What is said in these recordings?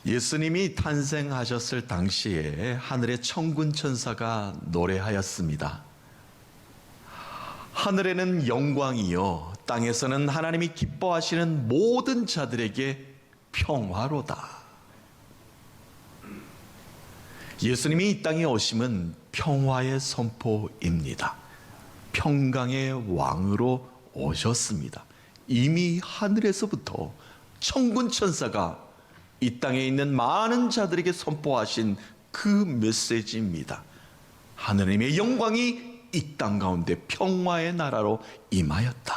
예수님이 탄생하셨을 당시에 하늘의 천군 천사가 노래하였습니다. 하늘에는 영광이요, 땅에서는 하나님이 기뻐하시는 모든 자들에게 평화로다. 예수님이 이 땅에 오심은 평화의 선포입니다. 평강의 왕으로 오셨습니다. 이미 하늘에서부터 천군 천사가 이 땅에 있는 많은 자들에게 선포하신 그 메시지입니다. 하느님의 영광이 이 땅 가운데 평화의 나라로 임하였다.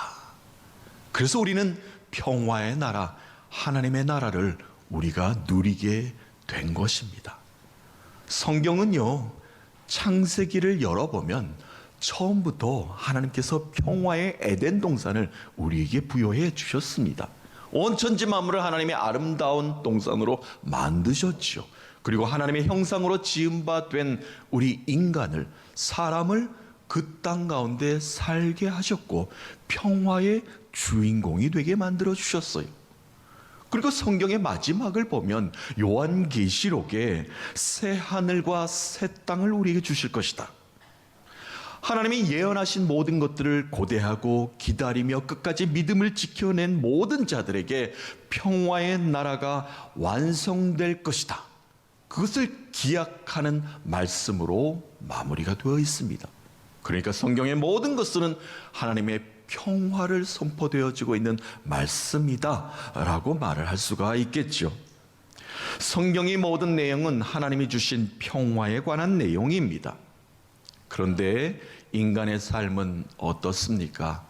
그래서 우리는 평화의 나라, 하나님의 나라를 우리가 누리게 된 것입니다. 성경은요, 창세기를 열어보면 처음부터 하나님께서 평화의 에덴 동산을 우리에게 부여해 주셨습니다. 온 천지 만물을 하나님의 아름다운 동산으로 만드셨죠. 그리고 하나님의 형상으로 지은 바 된 우리 인간을, 사람을 그 땅 가운데 살게 하셨고 평화의 주인공이 되게 만들어 주셨어요. 그리고 성경의 마지막을 보면 요한계시록에 새 하늘과 새 땅을 우리에게 주실 것이다. 하나님이 예언하신 모든 것들을 고대하고 기다리며 끝까지 믿음을 지켜낸 모든 자들에게 평화의 나라가 완성될 것이다. 그것을 기약하는 말씀으로 마무리가 되어 있습니다. 그러니까 성경의 모든 것은 하나님의 평화를 선포되어지고 있는 말씀이다 라고 말을 할 수가 있겠죠. 성경의 모든 내용은 하나님이 주신 평화에 관한 내용입니다. 그런데 인간의 삶은 어떻습니까?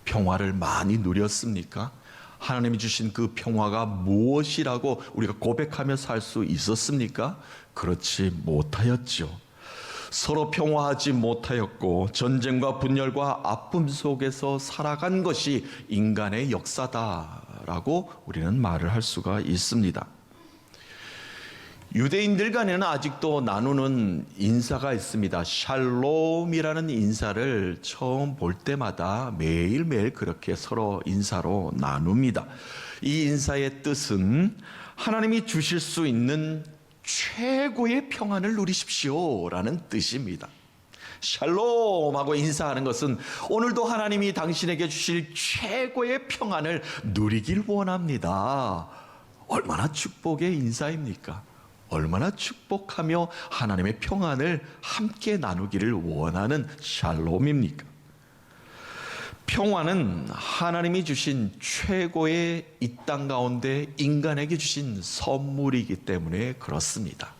평화를 많이 누렸습니까? 하나님이 주신 그 평화가 무엇이라고 우리가 고백하며 살 수 있었습니까? 그렇지 못하였죠. 서로 평화하지 못하였고 전쟁과 분열과 아픔 속에서 살아간 것이 인간의 역사다라고 우리는 말을 할 수가 있습니다. 유대인들 간에는 아직도 나누는 인사가 있습니다. 샬롬이라는 인사를 처음 볼 때마다 매일매일 그렇게 서로 인사로 나눕니다. 이 인사의 뜻은 하나님이 주실 수 있는 최고의 평안을 누리십시오 라는 뜻입니다. 샬롬하고 인사하는 것은 오늘도 하나님이 당신에게 주실 최고의 평안을 누리길 원합니다. 얼마나 축복의 인사입니까? 얼마나 축복하며 하나님의 평안을 함께 나누기를 원하는 샬롬입니까? 평화는 하나님이 주신 최고의 이 땅 가운데 인간에게 주신 선물이기 때문에 그렇습니다.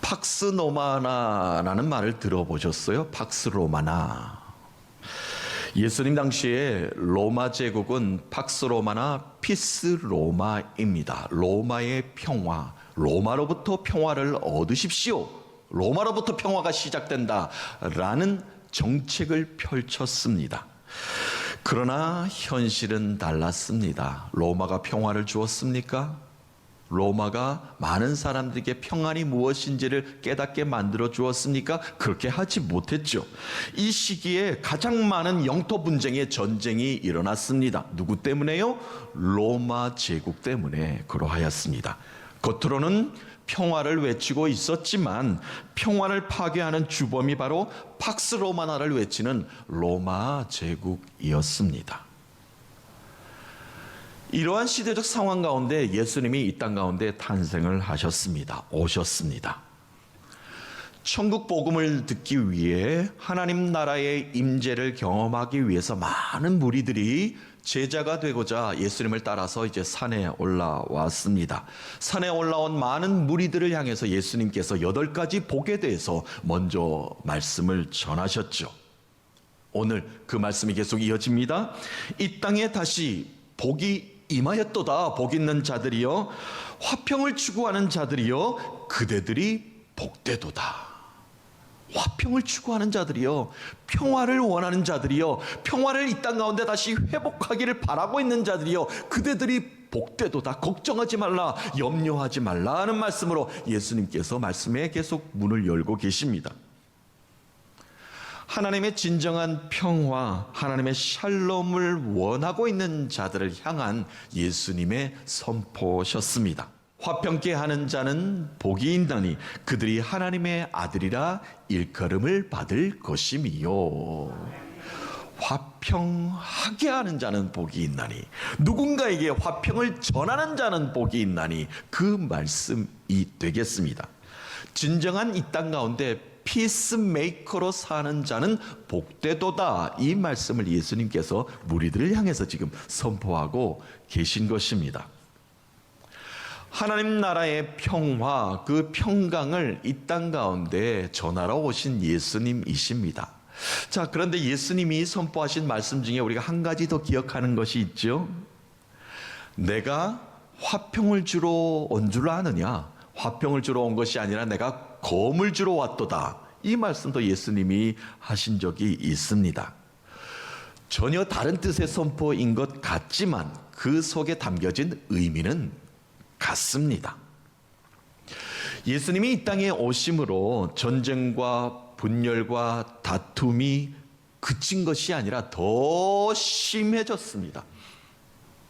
팍스 로마나라는 말을 들어보셨어요? 팍스 로마나. 예수님 당시에 로마 제국은 팍스 로마나 피스 로마입니다. 로마의 평화, 로마로부터 평화를 얻으십시오. 로마로부터 평화가 시작된다라는 정책을 펼쳤습니다. 그러나 현실은 달랐습니다. 로마가 평화를 주었습니까? 로마가 많은 사람들에게 평안이 무엇인지를 깨닫게 만들어 주었습니까? 그렇게 하지 못했죠. 이 시기에 가장 많은 영토 분쟁의 전쟁이 일어났습니다. 누구 때문에요? 로마 제국 때문에 그러하였습니다. 겉으로는 평화를 외치고 있었지만 평화를 파괴하는 주범이 바로 팍스 로마나를 외치는 로마 제국이었습니다. 이러한 시대적 상황 가운데 예수님이 이 땅 가운데 탄생을 하셨습니다. 오셨습니다. 천국 복음을 듣기 위해 하나님 나라의 임재를 경험하기 위해서 많은 무리들이 제자가 되고자 예수님을 따라서 이제 산에 올라왔습니다. 산에 올라온 많은 무리들을 향해서 예수님께서 8가지 복에 대해서 먼저 말씀을 전하셨죠. 오늘 그 말씀이 계속 이어집니다. 이 땅에 다시 복이 임하였도다. 복 있는 자들이여, 화평을 추구하는 자들이여, 그대들이 복되도다. 화평을 추구하는 자들이여, 평화를 원하는 자들이여, 평화를 이 땅 가운데 다시 회복하기를 바라고 있는 자들이여, 그대들이 복되도다. 걱정하지 말라, 염려하지 말라 하는 말씀으로 예수님께서 말씀에 계속 문을 열고 계십니다. 하나님의 진정한 평화, 하나님의 샬롬을 원하고 있는 자들을 향한 예수님의 선포셨습니다. 화평케 하는 자는 복이 있나니 그들이 하나님의 아들이라 일컬음을 받을 것임이요. 화평하게 하는 자는 복이 있나니, 누군가에게 화평을 전하는 자는 복이 있나니, 그 말씀이 되겠습니다. 진정한 이 땅 가운데 피스메이커로 사는 자는 복되도다, 이 말씀을 예수님께서 무리들을 향해서 지금 선포하고 계신 것입니다. 하나님 나라의 평화, 그 평강을 이 땅 가운데 전하러 오신 예수님이십니다. 자, 그런데 예수님이 선포하신 말씀 중에 우리가 한 가지 더 기억하는 것이 있죠. 내가 화평을 주러 온 줄 아느냐? 화평을 주러 온 것이 아니라 내가 검을 주러 왔도다, 이 말씀도 예수님이 하신 적이 있습니다. 전혀 다른 뜻의 선포인 것 같지만 그 속에 담겨진 의미는 같습니다. 예수님이 이 땅에 오심으로 전쟁과 분열과 다툼이 그친 것이 아니라 더 심해졌습니다.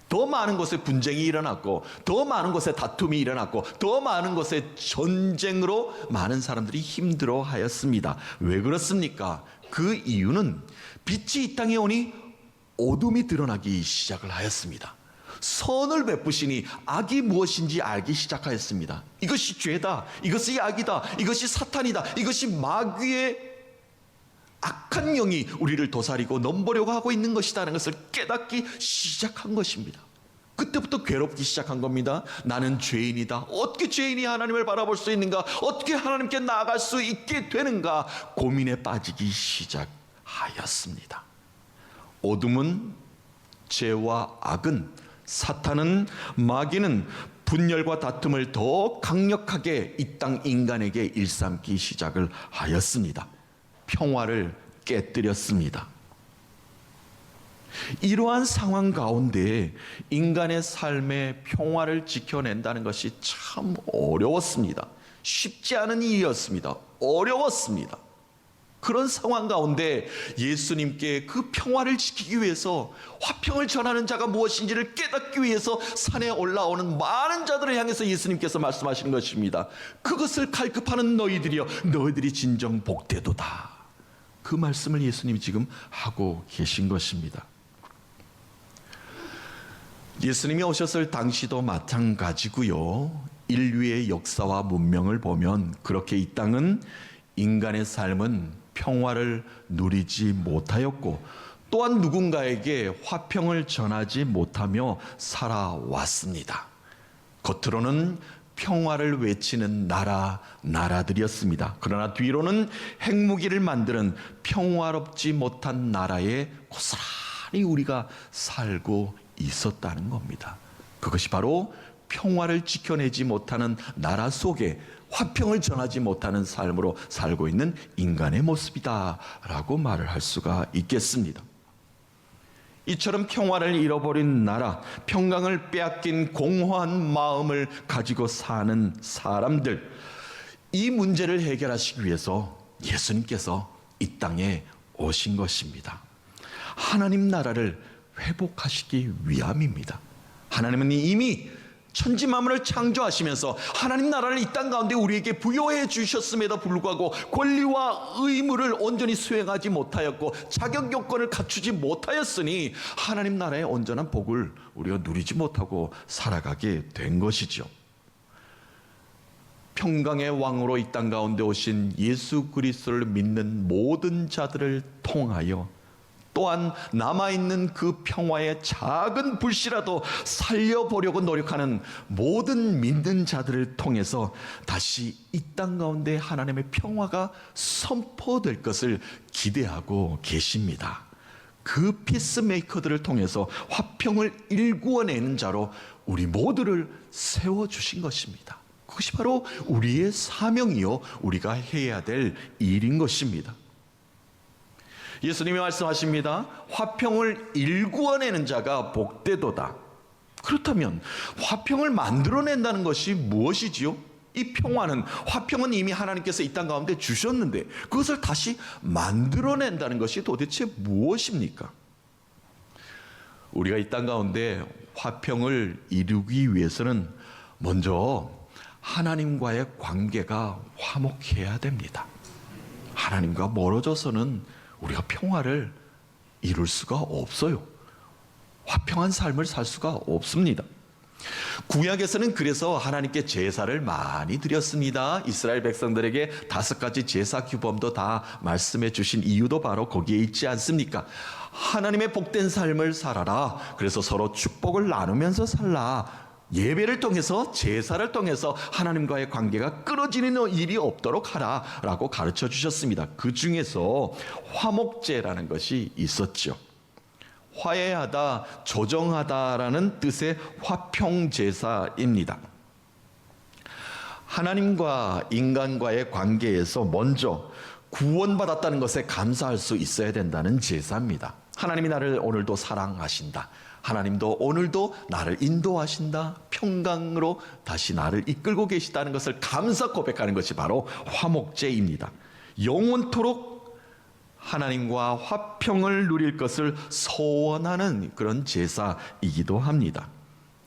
더 많은 곳에 분쟁이 일어났고, 더 많은 곳에 다툼이 일어났고, 더 많은 곳에 전쟁으로 많은 사람들이 힘들어하였습니다. 왜 그렇습니까? 그 이유는 빛이 이 땅에 오니 어둠이 드러나기 시작을 하였습니다. 선을 베푸시니 악이 무엇인지 알기 시작하였습니다. 이것이 죄다, 이것이 악이다, 이것이 사탄이다, 이것이 마귀의 악한 영이 우리를 도사리고 넘보려고 하고 있는 것이라는 것을 깨닫기 시작한 것입니다. 그때부터 괴롭기 시작한 겁니다. 나는 죄인이다. 어떻게 죄인이 하나님을 바라볼 수 있는가? 어떻게 하나님께 나아갈 수 있게 되는가? 고민에 빠지기 시작하였습니다. 어둠은, 죄와 악은, 사탄은, 마귀는 분열과 다툼을 더 강력하게 이 땅 인간에게 일삼기 시작을 하였습니다. 평화를 깨뜨렸습니다. 이러한 상황 가운데 인간의 삶의 평화를 지켜낸다는 것이 참 어려웠습니다. 쉽지 않은 일이었습니다. 어려웠습니다. 그런 상황 가운데 예수님께 그 평화를 지키기 위해서, 화평을 전하는 자가 무엇인지를 깨닫기 위해서 산에 올라오는 많은 자들을 향해서 예수님께서 말씀하시는 것입니다. 그것을 갈급하는 너희들이여, 너희들이 진정 복되도다, 그 말씀을 예수님이 지금 하고 계신 것입니다. 예수님이 오셨을 당시도 마찬가지고요. 인류의 역사와 문명을 보면 그렇게 이 땅은, 인간의 삶은 평화를 누리지 못하였고, 또한 누군가에게 화평을 전하지 못하며 살아왔습니다. 겉으로는 평화를 외치는 나라들이었습니다. 그러나 뒤로는 핵무기를 만드는 평화롭지 못한 나라에 고스란히 우리가 살고 있었다는 겁니다. 그것이 바로 평화를 지켜내지 못하는 나라 속에 화평을 전하지 못하는 삶으로 살고 있는 인간의 모습이다라고 말을 할 수가 있겠습니다. 이처럼 평화를 잃어버린 나라, 평강을 빼앗긴 공허한 마음을 가지고 사는 사람들, 이 문제를 해결하시기 위해서 예수님께서 이 땅에 오신 것입니다. 하나님 나라를 회복하시기 위함입니다. 하나님은 이미 천지 만물을 창조하시면서 하나님 나라를 이 땅 가운데 우리에게 부여해 주셨음에도 불구하고 권리와 의무를 온전히 수행하지 못하였고 자격 요건을 갖추지 못하였으니 하나님 나라의 온전한 복을 우리가 누리지 못하고 살아가게 된 것이죠. 평강의 왕으로 이 땅 가운데 오신 예수 그리스도를 믿는 모든 자들을 통하여, 또한 남아있는 그 평화의 작은 불씨라도 살려보려고 노력하는 모든 믿는 자들을 통해서 다시 이 땅 가운데 하나님의 평화가 선포될 것을 기대하고 계십니다. 그 피스메이커들을 통해서 화평을 일구어내는 자로 우리 모두를 세워주신 것입니다. 그것이 바로 우리의 사명이요, 우리가 해야 될 일인 것입니다. 예수님이 말씀하십니다. 화평을 일구어내는 자가 복되도다. 그렇다면 화평을 만들어낸다는 것이 무엇이지요? 이 평화는, 화평은 이미 하나님께서 이 땅 가운데 주셨는데 그것을 다시 만들어낸다는 것이 도대체 무엇입니까? 우리가 이 땅 가운데 화평을 이루기 위해서는 먼저 하나님과의 관계가 화목해야 됩니다. 하나님과 멀어져서는 우리가 평화를 이룰 수가 없어요. 화평한 삶을 살 수가 없습니다. 구약에서는 그래서 하나님께 제사를 많이 드렸습니다. 이스라엘 백성들에게 5가지 제사 규범도 다 말씀해 주신 이유도 바로 거기에 있지 않습니까? 하나님의 복된 삶을 살아라. 그래서 서로 축복을 나누면서 살라. 예배를 통해서, 제사를 통해서 하나님과의 관계가 끊어지는 일이 없도록 하라라고 가르쳐 주셨습니다. 그 중에서 화목제라는 것이 있었죠. 화해하다, 조정하다라는 뜻의 화평제사입니다. 하나님과 인간과의 관계에서 먼저 구원받았다는 것에 감사할 수 있어야 된다는 제사입니다. 하나님이 나를 오늘도 사랑하신다. 하나님도 오늘도 나를 인도하신다. 평강으로 다시 나를 이끌고 계시다는 것을 감사 고백하는 것이 바로 화목제입니다. 영원토록 하나님과 화평을 누릴 것을 소원하는 그런 제사이기도 합니다.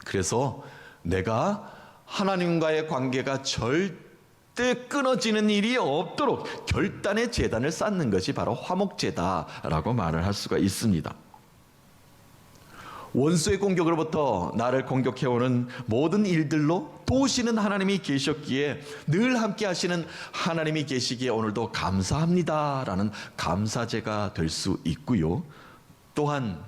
그래서 내가 하나님과의 관계가 절대 끊어지는 일이 없도록 결단의 제단을 쌓는 것이 바로 화목제다라고 말을 할 수가 있습니다. 원수의 공격으로부터 나를 공격해오는 모든 일들로 도우시는 하나님이 계셨기에, 늘 함께 하시는 하나님이 계시기에 오늘도 감사합니다라는 감사제가 될 수 있고요. 또한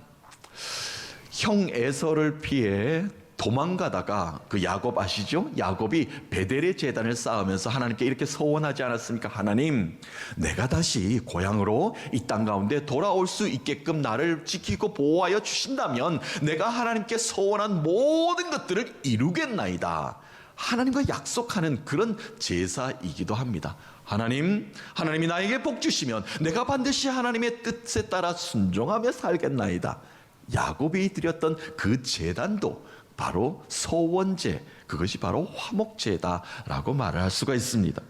형 에서를 피해 도망가다가 그 야곱 아시죠? 야곱이 베델의 제단을 쌓으면서 하나님께 이렇게 소원하지 않았습니까? 하나님, 내가 다시 고향으로 이 땅 가운데 돌아올 수 있게끔 나를 지키고 보호하여 주신다면 내가 하나님께 소원한 모든 것들을 이루겠나이다. 하나님과 약속하는 그런 제사이기도 합니다. 하나님이 나에게 복 주시면 내가 반드시 하나님의 뜻에 따라 순종하며 살겠나이다. 야곱이 드렸던 그 제단도 바로 소원제, 그것이 바로 화목제다라고 말을 할 수가 있습니다.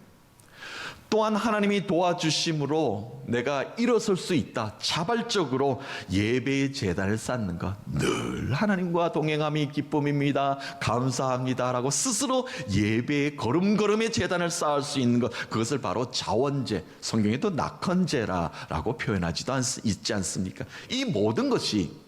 또한 하나님이 도와주심으로 내가 일어설 수 있다. 자발적으로 예배의 제단을 쌓는 것, 늘 하나님과 동행함이 기쁨입니다. 감사합니다라고 스스로 예배의 걸음걸음의 제단을 쌓을 수 있는 것, 그것을 바로 자원제, 성경에도 낙헌제라고 표현하지도 있지 않습니까? 이 모든 것이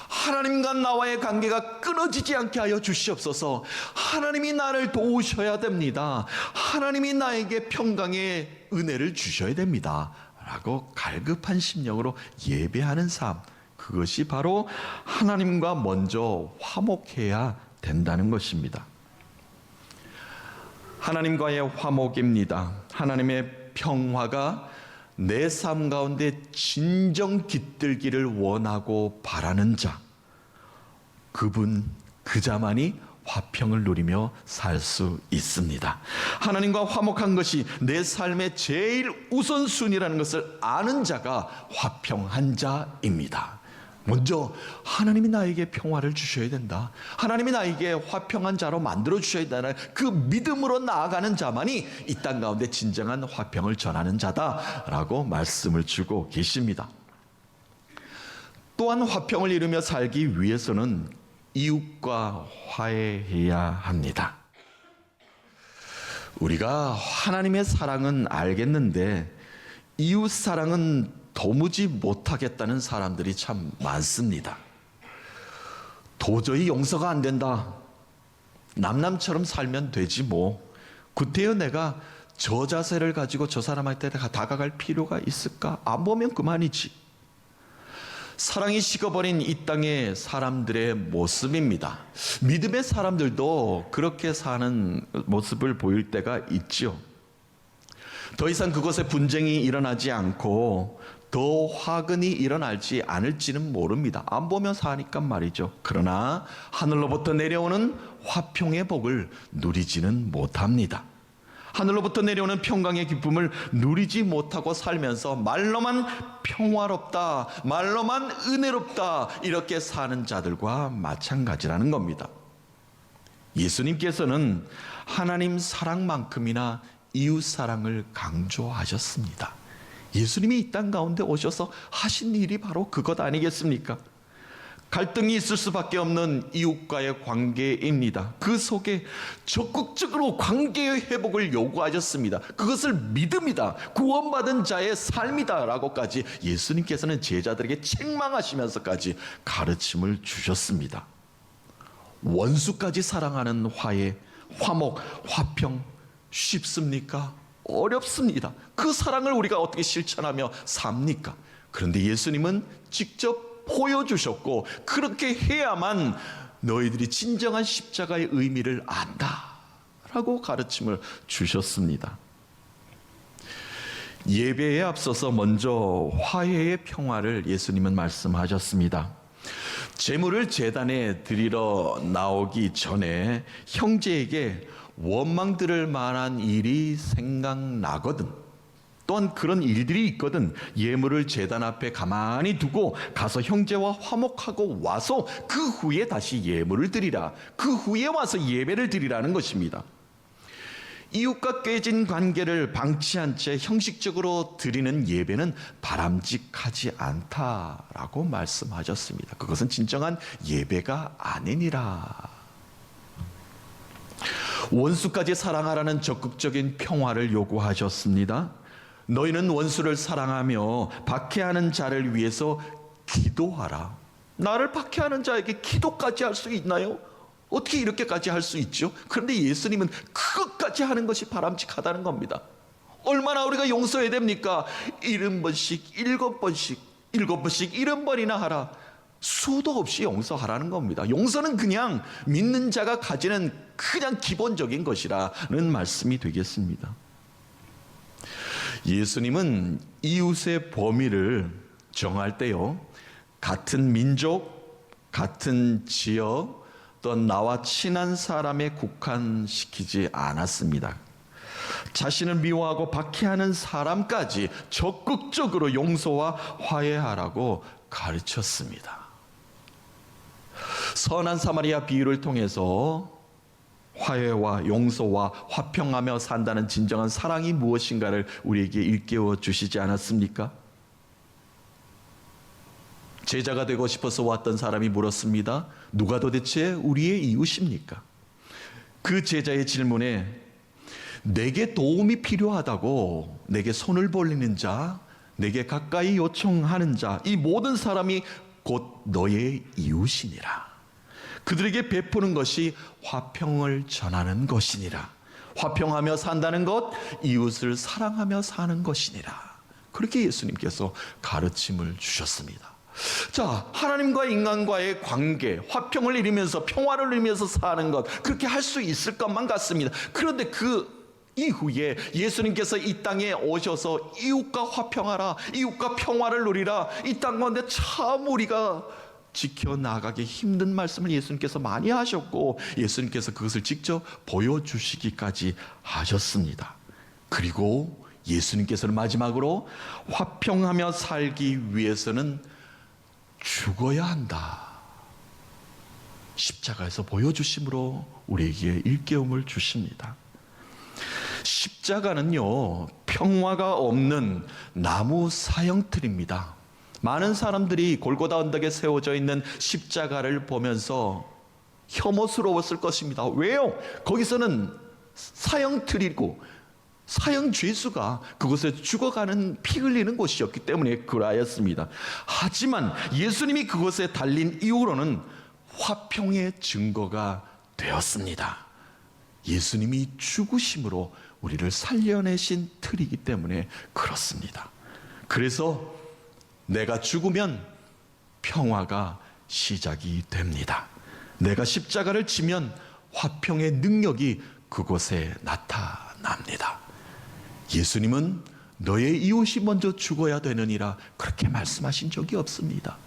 하나님과 나와의 관계가 끊어지지 않게 하여 주시옵소서. 하나님이 나를 도우셔야 됩니다. 하나님이 나에게 평강의 은혜를 주셔야 됩니다 라고 갈급한 심령으로 예배하는 삶, 그것이 바로 하나님과 먼저 화목해야 된다는 것입니다. 하나님과의 화목입니다. 하나님의 평화가 내 삶 가운데 진정 깃들기를 원하고 바라는 자, 그 자만이 화평을 누리며 살 수 있습니다. 하나님과 화목한 것이 내 삶의 제일 우선순위라는 것을 아는 자가 화평한 자입니다. 먼저 하나님이 나에게 평화를 주셔야 된다, 하나님이 나에게 화평한 자로 만들어 주셔야 된다는 그 믿음으로 나아가는 자만이 이 땅 가운데 진정한 화평을 전하는 자다라고 말씀을 주고 계십니다. 또한 화평을 이루며 살기 위해서는 이웃과 화해해야 합니다. 우리가 하나님의 사랑은 알겠는데 이웃 사랑은 도무지 못하겠다는 사람들이 참 많습니다. 도저히 용서가 안 된다. 남남처럼 살면 되지 뭐. 구태여 내가 저 자세를 가지고 저 사람한테 다가갈 필요가 있을까? 안 보면 그만이지. 사랑이 식어버린 이 땅의 사람들의 모습입니다. 믿음의 사람들도 그렇게 사는 모습을 보일 때가 있죠. 더 이상 그곳에 분쟁이 일어나지 않고 더 화근이 일어나지 않을지는 모릅니다. 안 보면 사니까 말이죠. 그러나 하늘로부터 내려오는 화평의 복을 누리지는 못합니다. 하늘로부터 내려오는 평강의 기쁨을 누리지 못하고 살면서 말로만 평화롭다, 말로만 은혜롭다 이렇게 사는 자들과 마찬가지라는 겁니다. 예수님께서는 하나님 사랑만큼이나 이웃 사랑을 강조하셨습니다. 예수님이 이 땅 가운데 오셔서 하신 일이 바로 그것 아니겠습니까? 갈등이 있을 수밖에 없는 이웃과의 관계입니다. 그 속에 적극적으로 관계의 회복을 요구하셨습니다. 그것을 믿음이다, 구원받은 자의 삶이다 라고까지 예수님께서는 제자들에게 책망하시면서까지 가르침을 주셨습니다. 원수까지 사랑하는 화해, 화목, 화평 쉽습니까? 어렵습니다. 그 사랑을 우리가 어떻게 실천하며 삽니까? 그런데 예수님은 직접 보여주셨고, 그렇게 해야만 너희들이 진정한 십자가의 의미를 안다 라고 가르침을 주셨습니다. 예배에 앞서서 먼저 화해의 평화를 예수님은 말씀하셨습니다. 제물을 제단에 드리러 나오기 전에 형제에게 원망 들을 만한 일이 생각나거든, 또한 그런 일들이 있거든 예물을 제단 앞에 가만히 두고 가서 형제와 화목하고 와서 그 후에 다시 예물을 드리라, 그 후에 와서 예배를 드리라는 것입니다. 이웃과 깨진 관계를 방치한 채 형식적으로 드리는 예배는 바람직하지 않다라고 말씀하셨습니다. 그것은 진정한 예배가 아니니라. 원수까지 사랑하라는 적극적인 평화를 요구하셨습니다. 너희는 원수를 사랑하며 박해하는 자를 위해서 기도하라. 나를 박해하는 자에게 기도까지 할 수 있나요? 어떻게 이렇게까지 할 수 있죠? 그런데 예수님은 그것까지 하는 것이 바람직하다는 겁니다. 얼마나 우리가 용서해야 됩니까? 70번씩, 7번씩, 7번씩 70번이나 하라. 수도 없이 용서하라는 겁니다. 용서는 그냥 믿는 자가 가지는 그냥 기본적인 것이라는 말씀이 되겠습니다. 예수님은 이웃의 범위를 정할 때요, 같은 민족, 같은 지역, 또 나와 친한 사람에 국한시키지 않았습니다. 자신을 미워하고 박해하는 사람까지 적극적으로 용서와 화해하라고 가르쳤습니다. 선한 사마리아 비유를 통해서 화해와 용서와 화평하며 산다는 진정한 사랑이 무엇인가를 우리에게 일깨워 주시지 않았습니까? 제자가 되고 싶어서 왔던 사람이 물었습니다. 누가 도대체 우리의 이웃입니까? 그 제자의 질문에 내게 도움이 필요하다고 내게 손을 벌리는 자, 내게 가까이 요청하는 자, 이 모든 사람이 곧 너의 이웃이니라. 그들에게 베푸는 것이 화평을 전하는 것이니라. 화평하며 산다는 것, 이웃을 사랑하며 사는 것이니라. 그렇게 예수님께서 가르침을 주셨습니다. 자, 하나님과 인간과의 관계, 화평을 이루면서 평화를 이루면서 사는 것, 그렇게 할 수 있을 것만 같습니다. 그런데 그 이후에 예수님께서 이 땅에 오셔서 이웃과 화평하라, 이웃과 평화를 누리라, 이 땅 가운데 참 우리가 지켜나가기 힘든 말씀을 예수님께서 많이 하셨고, 예수님께서 그것을 직접 보여주시기까지 하셨습니다. 그리고 예수님께서는 마지막으로 화평하며 살기 위해서는 죽어야 한다, 십자가에서 보여주심으로 우리에게 일깨움을 주십니다. 십자가는요, 평화가 없는 나무 사형틀입니다. 많은 사람들이 골고다 언덕에 세워져 있는 십자가를 보면서 혐오스러웠을 것입니다. 왜요? 거기서는 사형틀이고 사형 죄수가 그곳에 죽어가는 피 흘리는 곳이었기 때문에 그러하였습니다. 하지만 예수님이 그곳에 달린 이후로는 화평의 증거가 되었습니다. 예수님이 죽으심으로 우리를 살려내신 틀이기 때문에 그렇습니다. 그래서 내가 죽으면 평화가 시작이 됩니다. 내가 십자가를 지면 화평의 능력이 그곳에 나타납니다. 예수님은 너의 이웃이 먼저 죽어야 되느니라 그렇게 말씀하신 적이 없습니다.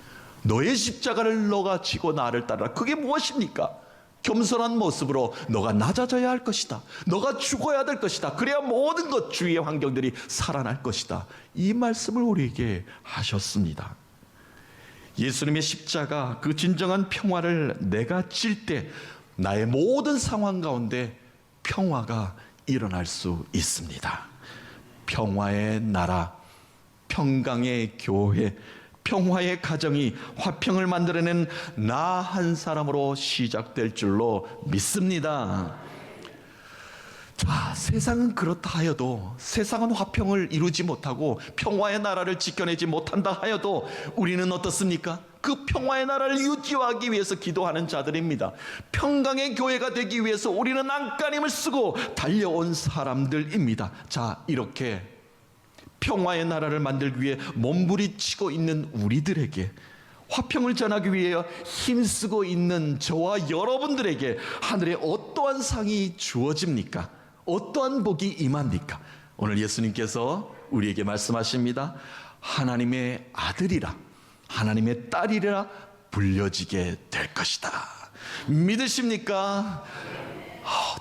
너의 십자가를 너가 지고 나를 따르라. 그게 무엇입니까? 겸손한 모습으로 너가 낮아져야 할 것이다, 너가 죽어야 될 것이다, 그래야 모든 것 주위의 환경들이 살아날 것이다, 이 말씀을 우리에게 하셨습니다. 예수님의 십자가, 그 진정한 평화를 내가 질 때 나의 모든 상황 가운데 평화가 일어날 수 있습니다. 평화의 나라, 평강의 교회, 평화의 가정이 화평을 만들어낸 나 한 사람으로 시작될 줄로 믿습니다. 자, 세상은 그렇다 하여도, 세상은 화평을 이루지 못하고 평화의 나라를 지켜내지 못한다 하여도 우리는 어떻습니까? 그 평화의 나라를 유지하기 위해서 기도하는 자들입니다. 평강의 교회가 되기 위해서 우리는 안간힘을 쓰고 달려온 사람들입니다. 자, 이렇게 평화의 나라를 만들기 위해 몸부림치고 있는 우리들에게, 화평을 전하기 위해 힘쓰고 있는 저와 여러분들에게 하늘의 어떠한 상이 주어집니까? 어떠한 복이 임합니까? 오늘 예수님께서 우리에게 말씀하십니다. 하나님의 아들이라, 하나님의 딸이라 불려지게 될 것이다. 믿으십니까?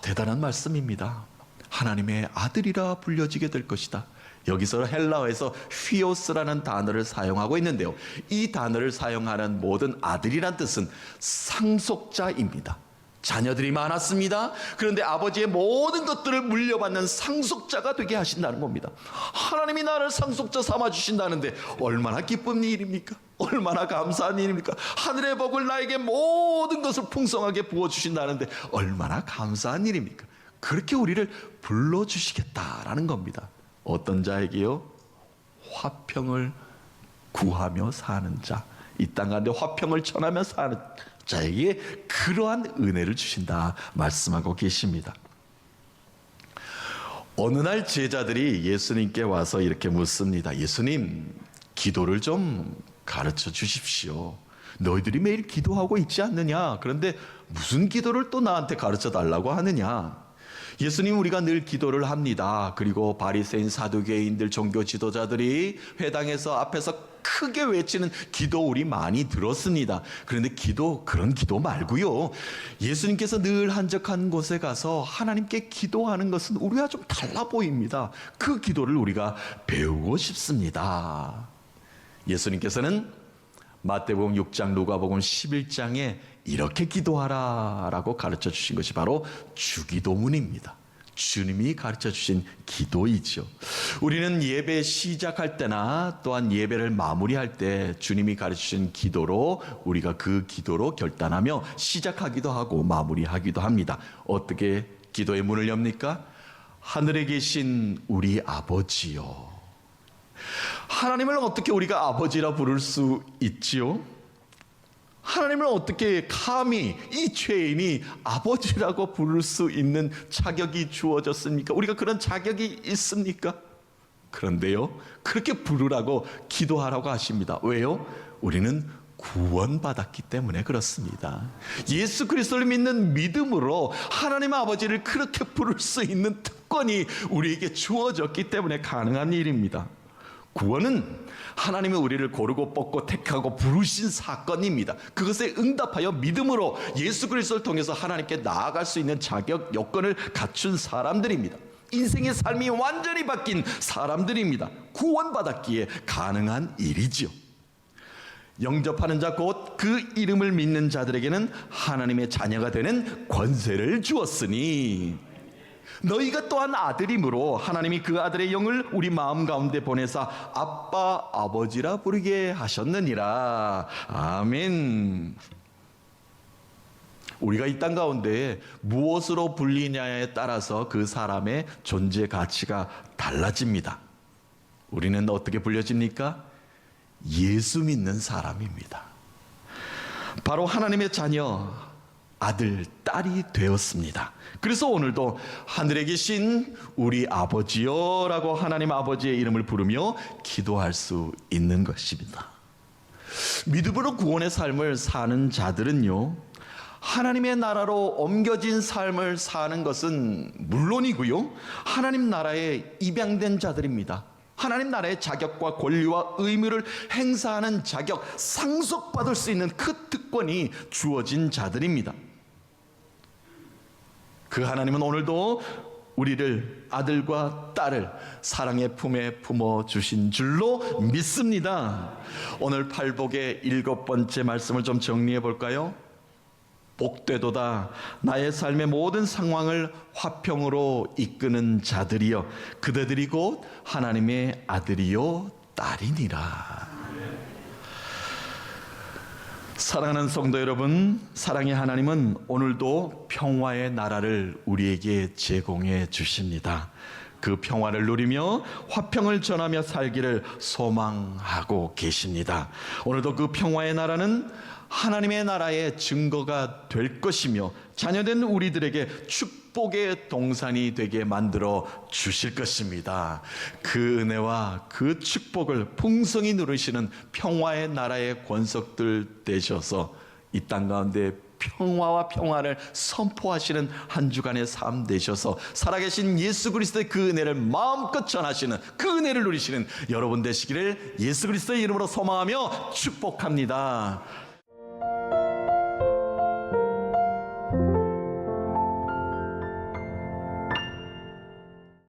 대단한 말씀입니다. 하나님의 아들이라 불려지게 될 것이다. 여기서 헬라어에서 휘오스라는 단어를 사용하고 있는데요, 이 단어를 사용하는 모든 아들이란 뜻은 상속자입니다. 자녀들이 많았습니다. 그런데 아버지의 모든 것들을 물려받는 상속자가 되게 하신다는 겁니다. 하나님이 나를 상속자 삼아주신다는데 얼마나 기쁜 일입니까? 얼마나 감사한 일입니까? 하늘의 복을 나에게 모든 것을 풍성하게 부어주신다는데 얼마나 감사한 일입니까? 그렇게 우리를 불러주시겠다라는 겁니다. 어떤 자에게요? 화평을 구하며 사는 자, 이 땅 가운데 화평을 전하며 사는 자에게 그러한 은혜를 주신다 말씀하고 계십니다. 어느 날 제자들이 예수님께 와서 이렇게 묻습니다. 예수님, 기도를 좀 가르쳐 주십시오. 너희들이 매일 기도하고 있지 않느냐? 그런데 무슨 기도를 또 나한테 가르쳐 달라고 하느냐? 예수님, 우리가 늘 기도를 합니다. 그리고 바리새인, 사두개인들, 종교 지도자들이 회당에서 앞에서 크게 외치는 기도 우리 많이 들었습니다. 그런데 그런 기도 말고요, 예수님께서 늘 한적한 곳에 가서 하나님께 기도하는 것은 우리가 좀 달라 보입니다. 그 기도를 우리가 배우고 싶습니다. 예수님께서는 마태복음 6장, 누가복음 11장에 이렇게 기도하라 라고 가르쳐 주신 것이 바로 주기도문입니다. 주님이 가르쳐 주신 기도이죠. 우리는 예배 시작할 때나 또한 예배를 마무리할 때 주님이 가르쳐 주신 기도로 우리가 그 기도로 결단하며 시작하기도 하고 마무리하기도 합니다. 어떻게 기도의 문을 엽니까? 하늘에 계신 우리 아버지요. 하나님을 어떻게 우리가 아버지라 부를 수 있지요? 하나님을 어떻게 감히 이 죄인이 아버지라고 부를 수 있는 자격이 주어졌습니까? 우리가 그런 자격이 있습니까? 그런데요, 그렇게 부르라고 기도하라고 하십니다. 왜요? 우리는 구원받았기 때문에 그렇습니다. 예수 그리스도를 믿는 믿음으로 하나님 아버지를 그렇게 부를 수 있는 특권이 우리에게 주어졌기 때문에 가능한 일입니다. 구원은 하나님이 우리를 고르고 뽑고 택하고 부르신 사건입니다. 그것에 응답하여 믿음으로 예수 그리스도를 통해서 하나님께 나아갈 수 있는 자격 요건을 갖춘 사람들입니다. 인생의 삶이 완전히 바뀐 사람들입니다. 구원받았기에 가능한 일이지요. 영접하는 자, 곧 그 이름을 믿는 자들에게는 하나님의 자녀가 되는 권세를 주었으니 너희가 또한 아들이므로 하나님이 그 아들의 영을 우리 마음 가운데 보내사 아빠 아버지라 부르게 하셨느니라. 아멘. 우리가 이 땅 가운데 무엇으로 불리냐에 따라서 그 사람의 존재 가치가 달라집니다. 우리는 어떻게 불려집니까? 예수 믿는 사람입니다. 바로 하나님의 자녀, 아들, 딸이 되었습니다. 그래서 오늘도 하늘에 계신 우리 아버지요 라고 하나님 아버지의 이름을 부르며 기도할 수 있는 것입니다. 믿음으로 구원의 삶을 사는 자들은요, 하나님의 나라로 옮겨진 삶을 사는 것은 물론이고요, 하나님 나라에 입양된 자들입니다. 하나님 나라의 자격과 권리와 의무를 행사하는 자격, 상속받을 수 있는 그 특권이 주어진 자들입니다. 그 하나님은 오늘도 우리를, 아들과 딸을 사랑의 품에 품어주신 줄로 믿습니다. 오늘 팔복의 7번째 말씀을 좀 정리해 볼까요? 복되도다. 나의 삶의 모든 상황을 화평으로 이끄는 자들이여 그대들이 곧 하나님의 아들이요 딸이니라. 사랑하는 성도 여러분, 사랑의 하나님은 오늘도 평화의 나라를 우리에게 제공해 주십니다. 그 평화를 누리며 화평을 전하며 살기를 소망하고 계십니다. 오늘도 그 평화의 나라는 하나님의 나라의 증거가 될 것이며 자녀된 우리들에게 축복의 동산이 되게 만들어 주실 것입니다. 그 은혜와 그 축복을 풍성히 누리시는 평화의 나라의 권속들 되셔서 이 땅 가운데 평화와 평화를 선포하시는 한 주간의 삶 되셔서 살아계신 예수 그리스도의 그 은혜를 마음껏 전하시는 그 은혜를 누리시는 여러분 되시기를 예수 그리스도의 이름으로 소망하며 축복합니다.